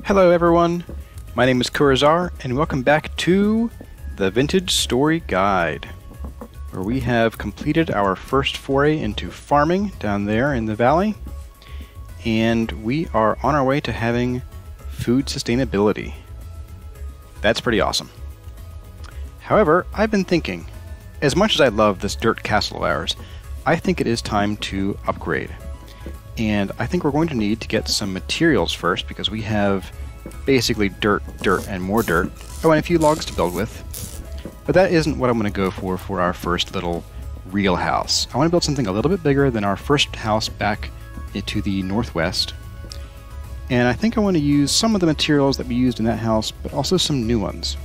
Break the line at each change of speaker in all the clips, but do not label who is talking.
Hello everyone, my name is Kurazar, and welcome back to the Vintage Story Guide, where we have completed our first foray into farming down there in the valley, and we are on our way to having food sustainability. That's pretty awesome. However, I've been thinking, as much as I love this dirt castle of ours, I think it is time to upgrade. And I think we're going to need to get some materials first, because we have basically dirt, and more dirt. Oh, and a few logs to build with. But that isn't what I'm going to go for our first little real house. I want to build something a little bit bigger than our first house back into the northwest. And I think I want to use some of the materials that we used in that house, but also some new ones.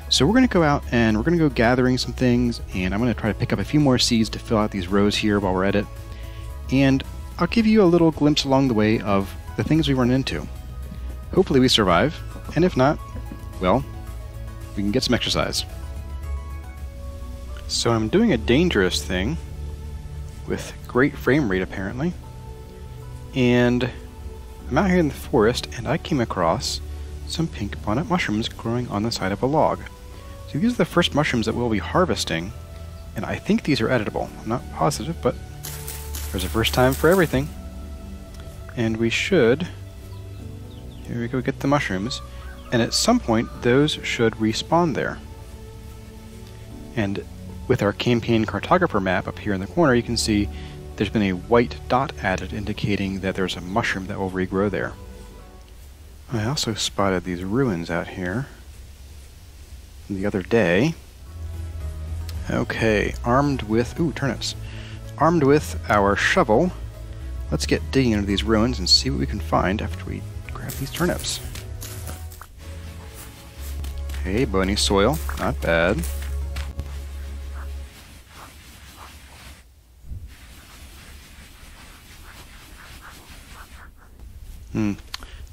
So we're going to go out and we're going to go gathering some things, and I'm going to try to pick up a few more seeds to fill out these rows here while we're at it. And I'll give you a little glimpse along the way of the things we run into. Hopefully we survive, and if not, well, we can get some exercise. So I'm doing a dangerous thing with great frame rate apparently, and I'm out here in the forest and I came across some pink bonnet mushrooms growing on the side of a log. So these are the first mushrooms that we'll be harvesting, and I think these are editable. I'm not positive, but there's a first time for everything. And we should, here we go, get the mushrooms, and at some point those should respawn there. And with our campaign cartographer map up here in the corner, you can see there's been a white dot added indicating that there's a mushroom that will regrow there. I also spotted these ruins out here the other day. Okay, armed with, ooh, turnips. Armed with our shovel, let's get digging into these ruins and see what we can find after we grab these turnips. Okay, bony soil, not bad.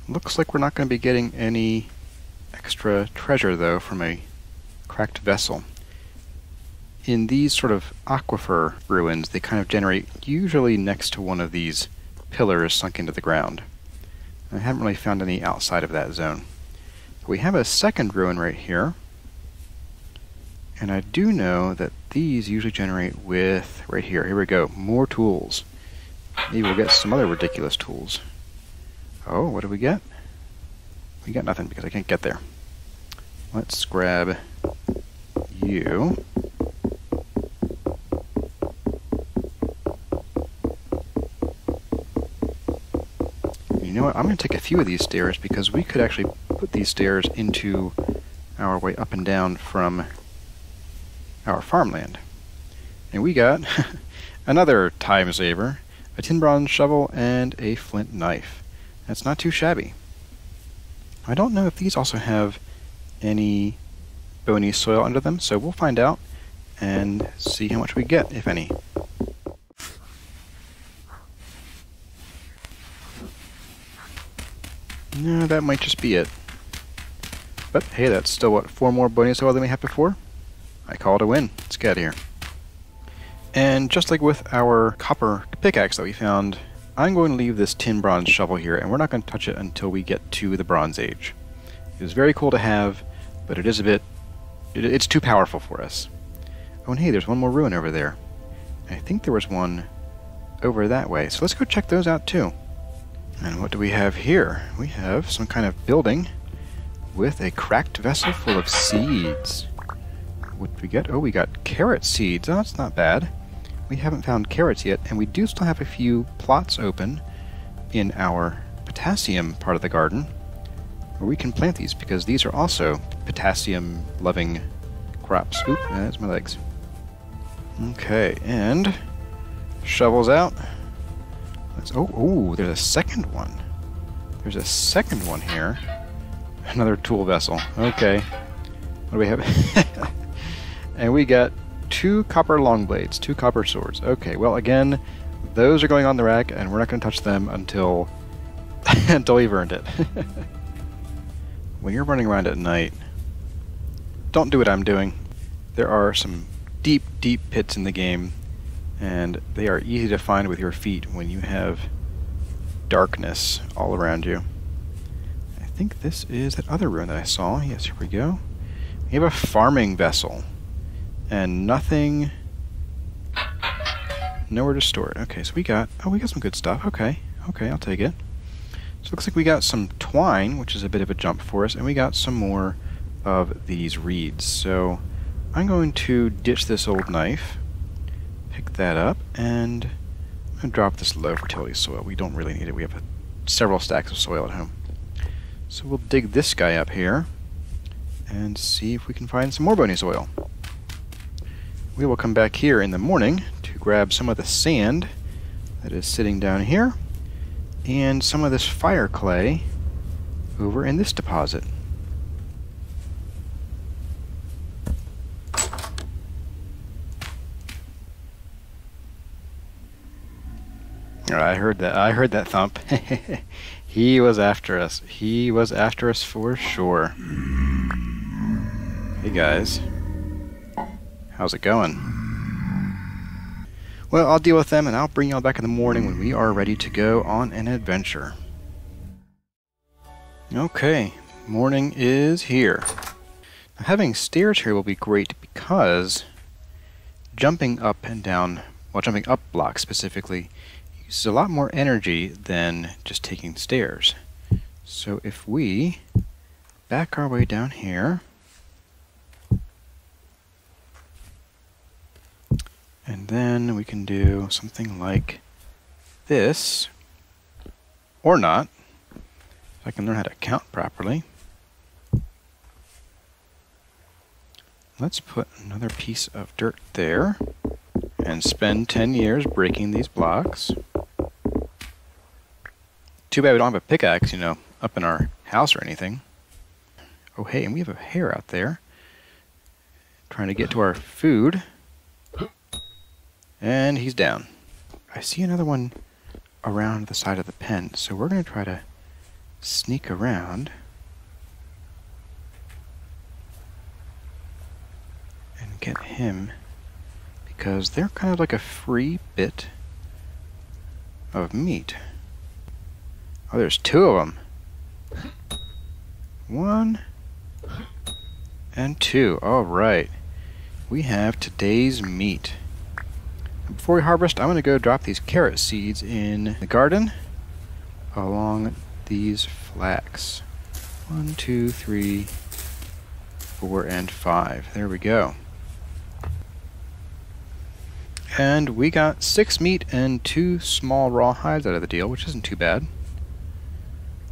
Looks like we're not going to be getting any extra treasure though from a cracked vessel. In these sort of aquifer ruins, they kind of generate usually next to one of these pillars sunk into the ground. I haven't really found any outside of that zone. But we have a second ruin right here, and I do know that these usually generate with, right here, here we go, more tools. Maybe we'll get some other ridiculous tools. Oh, what do we get? We got nothing because I can't get there. Let's grab you. You know what, I'm going to take a few of these stairs because we could actually put these stairs into our way up and down from our farmland. And we got another time saver, a tin bronze shovel, and a flint knife. That's not too shabby. I don't know if these also have any bony soil under them, so we'll find out and see how much we get, if any. No, that might just be it. But hey, that's still, what, 4 more bony soil than we had before? I call it a win. Let's get out of here. And just like with our copper pickaxe that we found, I'm going to leave this tin bronze shovel here, and we're not going to touch it until we get to the Bronze Age. It was very cool to have, but it is a bit, it's too powerful for us. Oh, and hey, there's one more ruin over there. I think there was one over that way, so let's go check those out too. And what do we have here? We have some kind of building with a cracked vessel full of seeds. What did we get? Oh, we got carrot seeds. Oh, that's not bad. We haven't found carrots yet, and we do still have a few plots open in our potassium part of the garden where we can plant these, because these are also potassium-loving crops. Oop, that's my legs. Okay, and shovels out. Oh, there's a second one. There's a second one here. Another tool vessel. Okay. What do we have? And we got 2 copper long blades, 2 copper swords. Okay, well again, those are going on the rack, and we're not going to touch them until until we've earned it. When you're running around at night, don't do what I'm doing. There are some deep, deep pits in the game, and they are easy to find with your feet when you have darkness all around you. I think this is that other ruin that I saw. Yes, here we go. We have a farming vessel. And nothing... nowhere to store it. Okay, so we got some good stuff. Okay, I'll take it. So it looks like we got some twine, which is a bit of a jump for us, and we got some more of these reeds. So I'm going to ditch this old knife, pick that up, and I'm going to drop this low fertility soil. We don't really need it. We have several stacks of soil at home. So we'll dig this guy up here and see if we can find some more bony soil. We will come back here in the morning to grab some of the sand that is sitting down here and some of this fire clay over in this deposit. I heard that thump. He was after us. He was after us for sure. Hey guys. How's it going? Well, I'll deal with them and I'll bring y'all back in the morning when we are ready to go on an adventure. Okay, morning is here. Now, having stairs here will be great because jumping up and down, well, jumping up blocks specifically, uses a lot more energy than just taking stairs. So if we back our way down here, and then we can do something like this, or not, if I can learn how to count properly. Let's put another piece of dirt there and spend 10 years breaking these blocks. Too bad we don't have a pickaxe, you know, up in our house or anything. Oh hey, and we have a hare out there trying to get to our food. And he's down. I see another one around the side of the pen, so we're going to try to sneak around and get him, because they're kind of like a free bit of meat. Oh, there's two of them. One and two. All right. We have today's meat. Before we harvest, I'm going to go drop these carrot seeds in the garden along these flags. 1, 2, 3, 4, and 5. There we go. And we got 6 meat and 2 small raw hides out of the deal, which isn't too bad.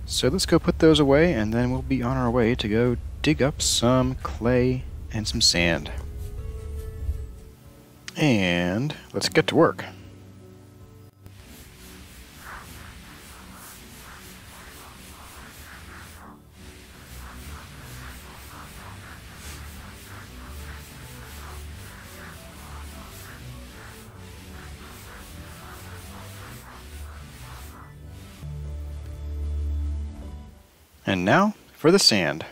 So let's go put those away, and then we'll be on our way to go dig up some clay and some sand. And let's get to work. And now for the sand.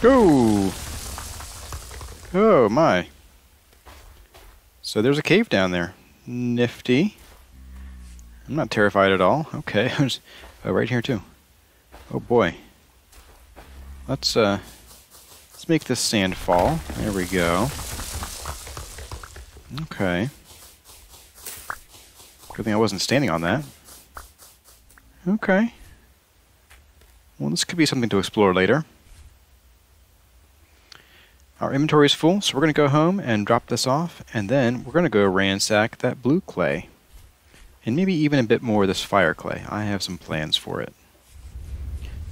Go! Oh my. So there's a cave down there. Nifty. I'm not terrified at all. Okay, right here too. Oh boy. Let's make this sand fall. There we go. Okay. Good thing I wasn't standing on that. Okay. Well, this could be something to explore later. Our inventory is full, so we're going to go home and drop this off, and then we're going to go ransack that blue clay. And maybe even a bit more of this fire clay. I have some plans for it.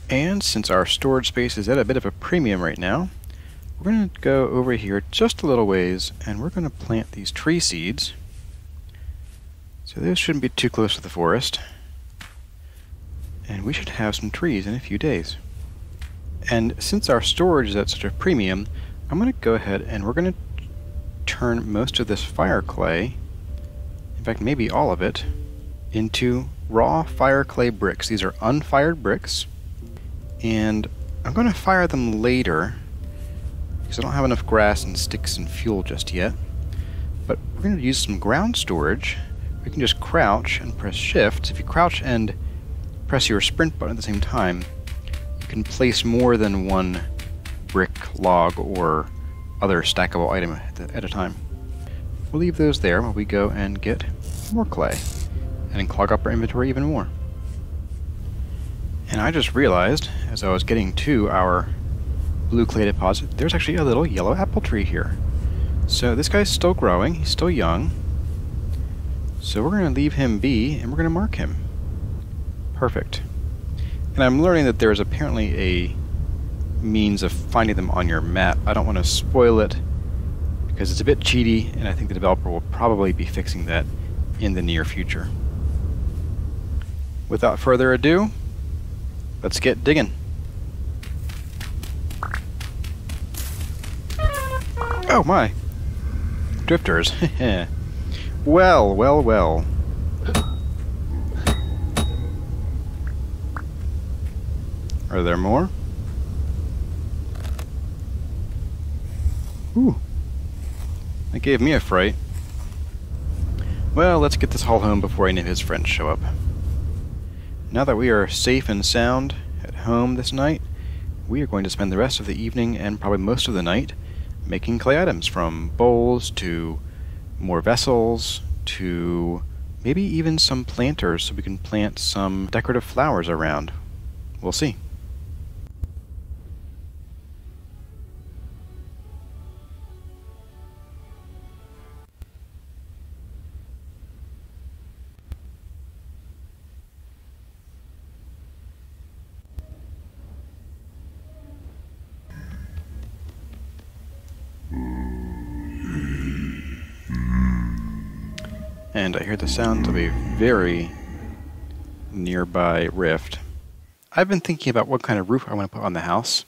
And since our storage space is at a bit of a premium right now, we're going to go over here just a little ways, and we're going to plant these tree seeds. So this shouldn't be too close to the forest. And we should have some trees in a few days. And since our storage is at such a premium, I'm going to go ahead and we're going to turn most of this fire clay, in fact maybe all of it, into raw fire clay bricks. These are unfired bricks, and I'm going to fire them later because I don't have enough grass and sticks and fuel just yet. But we're going to use some ground storage. We can just crouch and press shift. If you crouch and press your sprint button at the same time, you can place more than one brick, log, or other stackable item at a time. We'll leave those there while we go and get more clay and clog up our inventory even more. And I just realized, as I was getting to our blue clay deposit, there's actually a little yellow apple tree here. So this guy's still growing, he's still young. So we're going to leave him be, and we're going to mark him. Perfect. And I'm learning that there's apparently a means of finding them on your map. I don't want to spoil it, because it's a bit cheaty, and I think the developer will probably be fixing that in the near future. Without further ado, let's get digging. Oh my! Drifters. Well, well, well. Are there more? Ooh. That gave me a fright. Well, let's get this haul home before any of his friends show up. Now that we are safe and sound at home this night, we are going to spend the rest of the evening and probably most of the night making clay items, from bowls to more vessels to maybe even some planters so we can plant some decorative flowers around. We'll see. And I hear the sounds of a very nearby rift. I've been thinking about what kind of roof I want to put on the house,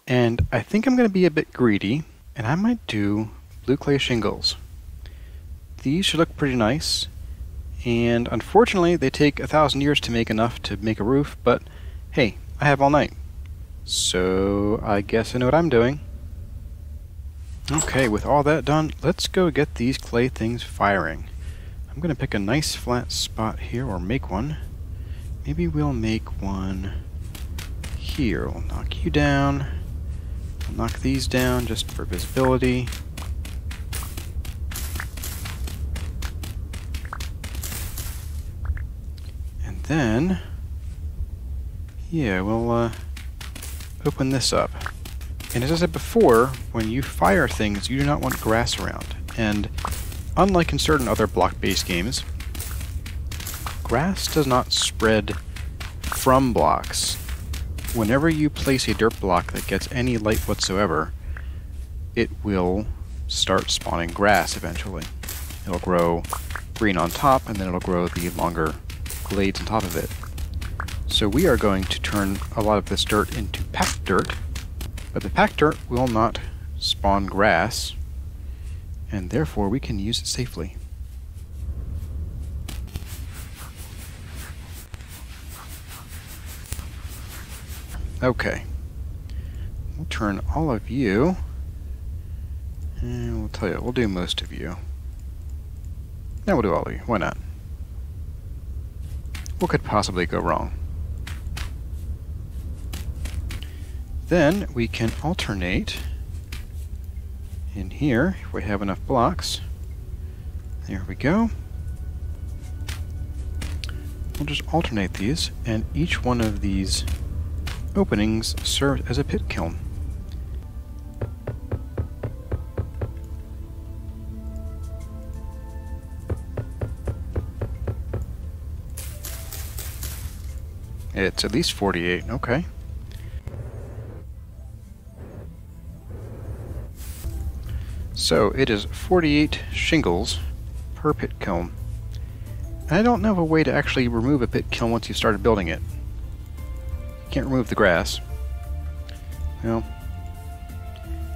and I think I'm going to be a bit greedy, and I might do blue clay shingles. These should look pretty nice, and unfortunately they take 1,000 years to make enough to make a roof, but hey, I have all night. So I guess I know what I'm doing. Okay, with all that done, let's go get these clay things firing. I'm going to pick a nice flat spot here, or make one. Maybe we'll make one here. We'll knock you down. I'll knock these down just for visibility. And then, yeah, we'll open this up. And as I said before, when you fire things, you do not want grass around. And unlike in certain other block-based games, grass does not spread from blocks. Whenever you place a dirt block that gets any light whatsoever, it will start spawning grass eventually. It'll grow green on top, and then it'll grow the longer blades on top of it. So we are going to turn a lot of this dirt into packed dirt, but the packed dirt will not spawn grass, and therefore we can use it safely. Okay. We'll turn all of you, and we'll tell you, we'll do most of you. No, we'll do all of you. Why not? What could possibly go wrong? Then we can alternate in here if we have enough blocks. There we go. We'll just alternate these, and each one of these openings serves as a pit kiln. It's at least 48, okay. So it is 48 shingles per pit kiln. And I don't know of a way to actually remove a pit kiln once you've started building it. You can't remove the grass. Well,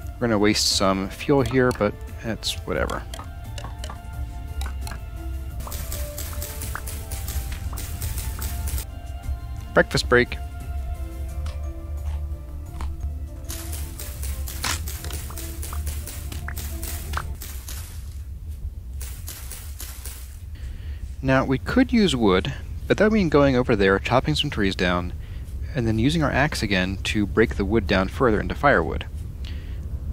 we're going to waste some fuel here, but that's whatever. Breakfast break. Now, we could use wood, but that would mean going over there, chopping some trees down, and then using our axe again to break the wood down further into firewood.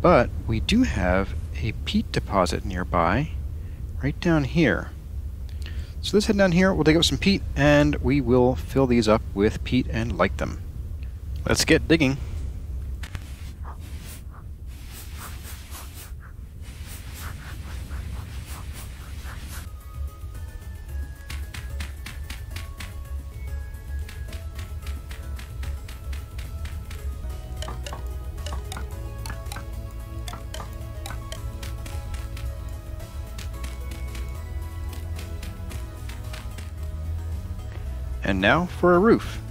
But we do have a peat deposit nearby, right down here. So let's head down here, we'll dig up some peat, and we will fill these up with peat and light them. Let's get digging. And now for a roof.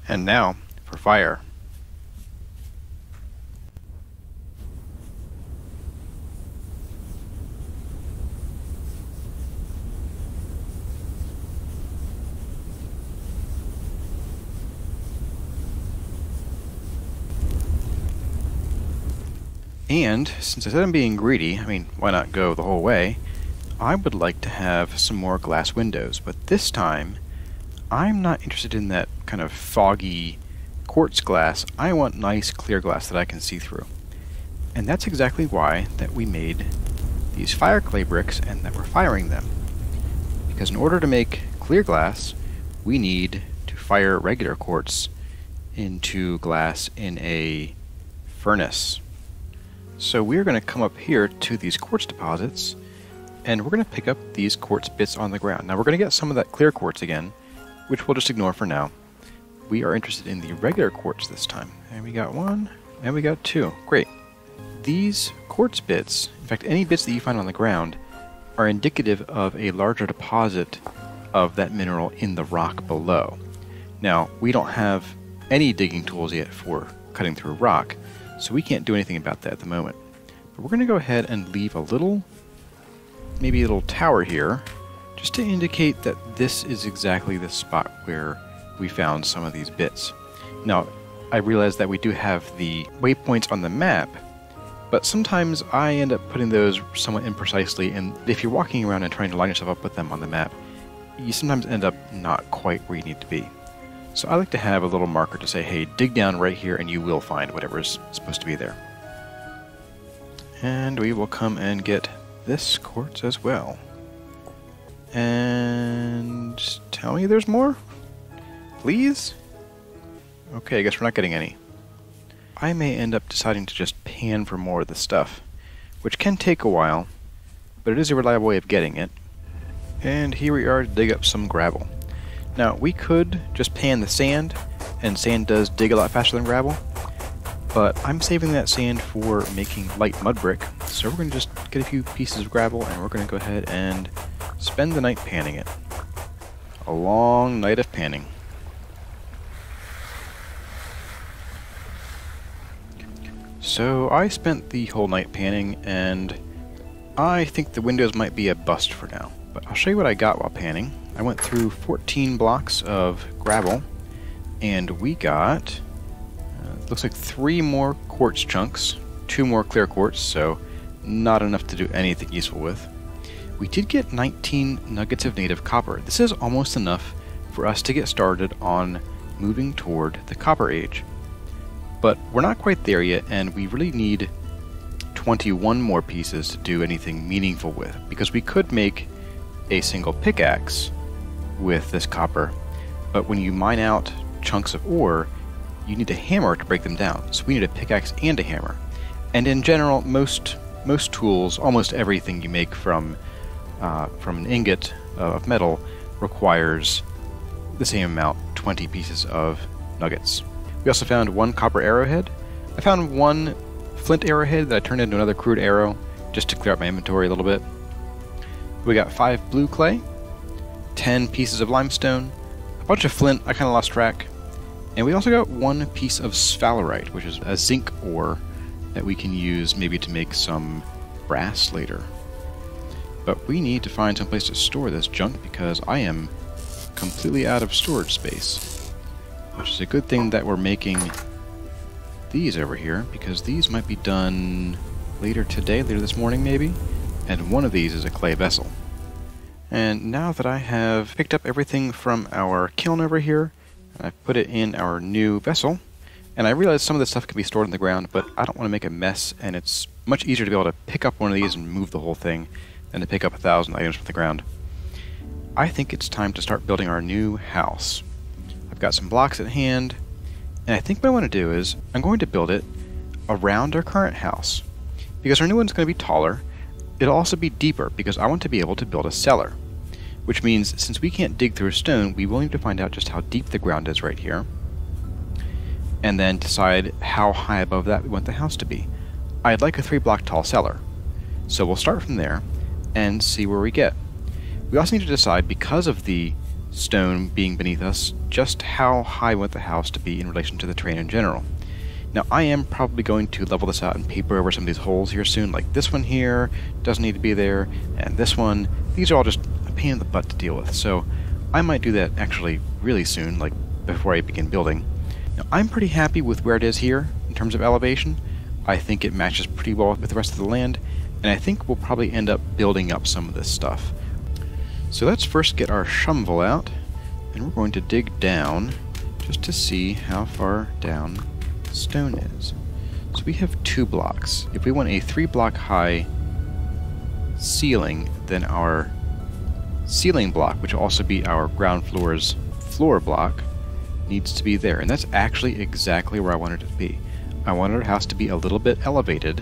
And now for fire. And since I said I'm being greedy, I mean, why not go the whole way? I would like to have some more glass windows, but this time I'm not interested in that kind of foggy quartz glass. I want nice clear glass that I can see through. And that's exactly why that we made these fire clay bricks and that we're firing them. Because in order to make clear glass, we need to fire regular quartz into glass in a furnace. So we're going to come up here to these quartz deposits, and we're going to pick up these quartz bits on the ground. Now we're going to get some of that clear quartz again, which we'll just ignore for now. We are interested in the regular quartz this time. And we got one, and we got two. Great. These quartz bits, in fact any bits that you find on the ground, are indicative of a larger deposit of that mineral in the rock below. Now, we don't have any digging tools yet for cutting through rock, so we can't do anything about that at the moment. But we're going to go ahead and leave a little, maybe a little tower here, just to indicate that this is exactly the spot where we found some of these bits. Now, I realize that we do have the waypoints on the map, but sometimes I end up putting those somewhat imprecisely, and if you're walking around and trying to line yourself up with them on the map, you sometimes end up not quite where you need to be. So I like to have a little marker to say, hey, dig down right here and you will find whatever's supposed to be there. And we will come and get this quartz as well. And tell me there's more? Please? Okay, I guess we're not getting any. I may end up deciding to just pan for more of the stuff, which can take a while, but it is a reliable way of getting it. And here we are to dig up some gravel. Now, we could just pan the sand, and sand does dig a lot faster than gravel, but I'm saving that sand for making light mud brick, so we're going to just get a few pieces of gravel, and we're going to go ahead and spend the night panning it. A long night of panning. So I spent the whole night panning, and I think the windows might be a bust for now, but I'll show you what I got while panning. I went through 14 blocks of gravel, and we got, looks like 3 more quartz chunks, 2 more clear quartz, so not enough to do anything useful with. We did get 19 nuggets of native copper. This is almost enough for us to get started on moving toward the Copper Age. But we're not quite there yet, and we really need 21 more pieces to do anything meaningful with, because we could make a single pickaxe with this copper, but when you mine out chunks of ore, you need a hammer to break them down. So we need a pickaxe and a hammer. And in general, most tools, almost everything you make from an ingot of metal requires the same amount, 20 pieces of nuggets. We also found 1 copper arrowhead. I found 1 flint arrowhead that I turned into another crude arrow just to clear up my inventory a little bit. We got 5 blue clay, 10 pieces of limestone, a bunch of flint, I kind of lost track, and we also got 1 piece of sphalerite, which is a zinc ore that we can use maybe to make some brass later. But we need to find some place to store this junk because I am completely out of storage space. which is a good thing that we're making these over here, because these might be done later today, later this morning maybe, and one of these is a clay vessel. And now that I have picked up everything from our kiln over here, and I've put it in our new vessel, and I realize some of this stuff can be stored in the ground, but I don't want to make a mess, and it's much easier to be able to pick up one of these and move the whole thing than to pick up 1,000 items from the ground. I think it's time to start building our new house. I've got some blocks at hand, and I think what I want to do is I'm going to build it around our current house. Because our new one's going to be taller, it'll also be deeper because I want to be able to build a cellar. Which means since we can't dig through stone, we will need to find out just how deep the ground is right here. And then decide how high above that we want the house to be. I'd like a 3-block tall cellar. So we'll start from there and see where we get. We also need to decide, because of the stone being beneath us, just how high we want the house to be in relation to the terrain in general. Now I am probably going to level this out and paper over some of these holes here soon, like this one here doesn't need to be there, and this one. These are all just a pain in the butt to deal with, so I might do that actually really soon, like before I begin building. Now, I'm pretty happy with where it is here in terms of elevation. I think it matches pretty well with the rest of the land, and I think we'll probably end up building up some of this stuff. So let's first get our shovel out, and we're going to dig down just to see how far down the stone is. So we have 2 blocks. If we want a 3-block high ceiling, then our ceiling block, which will also be our ground floor's floor block, needs to be there, and that's actually exactly where I wanted it to be. I wanted our house to be a little bit elevated,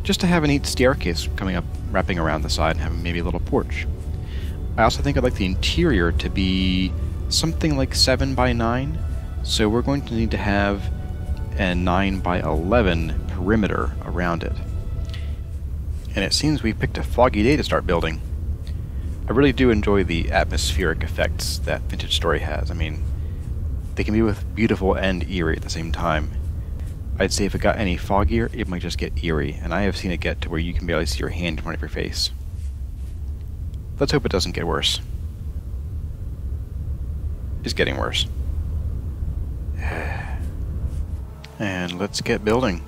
just to have a neat staircase coming up, wrapping around the side, and having maybe a little porch. I also think I'd like the interior to be something like 7 by 9, so we're going to need to have a 9 by 11 perimeter around it. And it seems we picked a foggy day to start building. I really do enjoy the atmospheric effects that Vintage Story has. I mean, they can be both beautiful and eerie at the same time. I'd say if it got any foggier, it might just get eerie, and I have seen it get to where you can barely see your hand in front of your face. Let's hope it doesn't get worse. It's getting worse. And let's get building.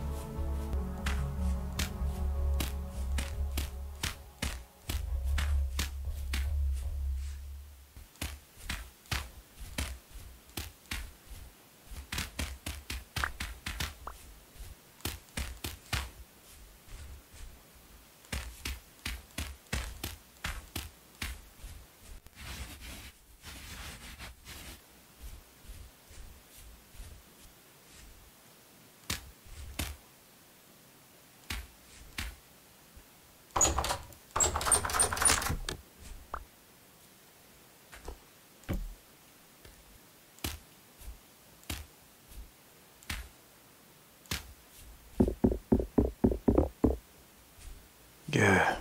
Yeah.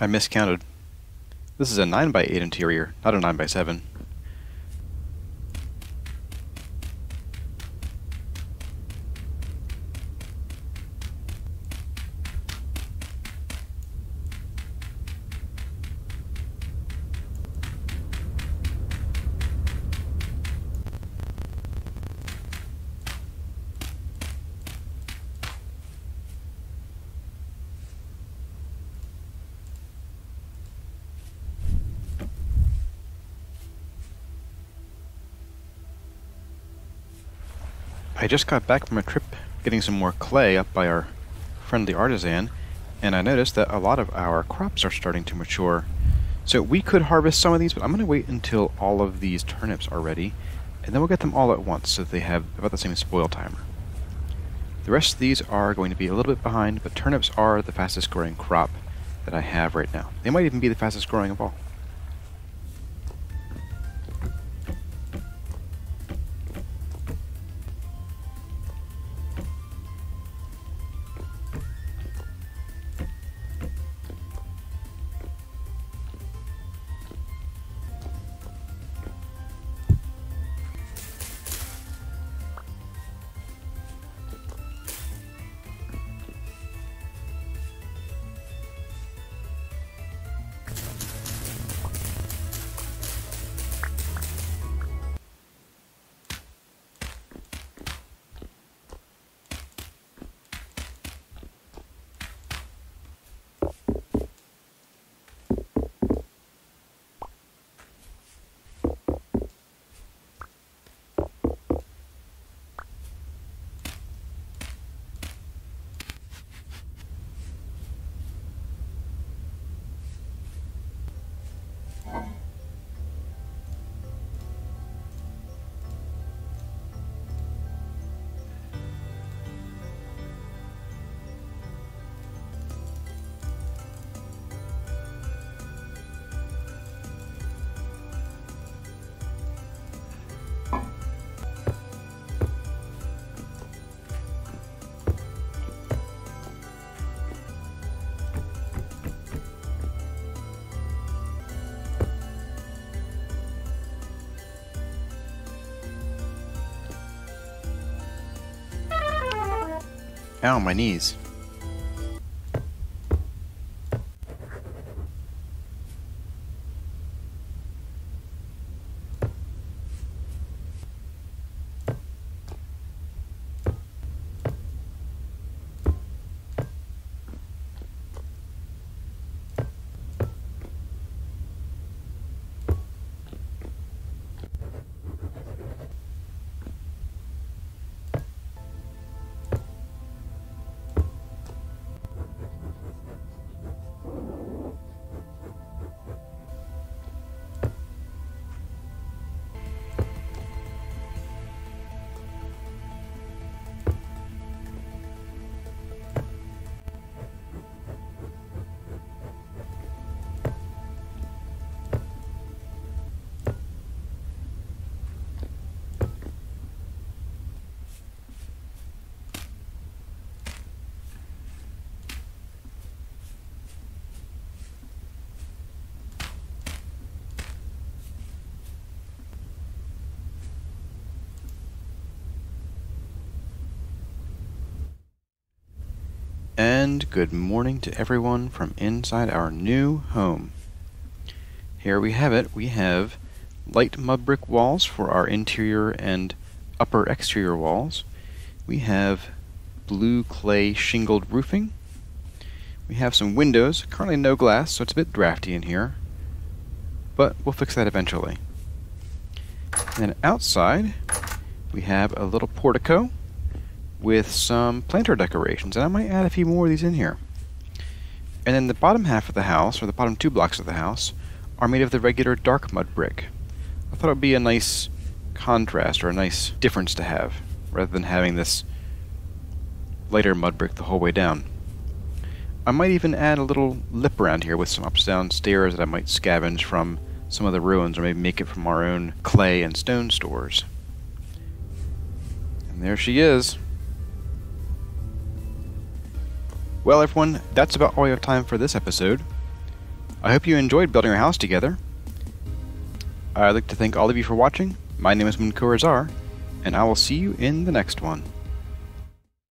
I miscounted. This is a 9 by 8 interior, not a 9 by 7. I just got back from a trip getting some more clay up by our friendly artisan, and I noticed that a lot of our crops are starting to mature. So we could harvest some of these, but I'm going to wait until all of these turnips are ready, and then we'll get them all at once so that they have about the same spoil timer. The rest of these are going to be a little bit behind, but turnips are the fastest growing crop that I have right now. They might even be the fastest growing of all. Ow, my knees. And good morning to everyone from inside our new home. Here we have it. We have light mud brick walls for our interior and upper exterior walls. We have blue clay shingled roofing. We have some windows, currently no glass, so it's a bit drafty in here, but we'll fix that eventually. And outside, we have a little portico with some planter decorations, and I might add a few more of these in here. And then the bottom half of the house, or the bottom 2 blocks of the house, are made of the regular dark mud brick. I thought it would be a nice contrast, or a nice difference to have, rather than having this lighter mud brick the whole way down. I might even add a little lip around here with some ups down stairs that I might scavenge from some of the ruins, or maybe make it from our own clay and stone stores. And there she is. Well, everyone, that's about all we have time for this episode. I hope you enjoyed building our house together. I'd like to thank all of you for watching. My name is Munkurazar, and I will see you in the next one.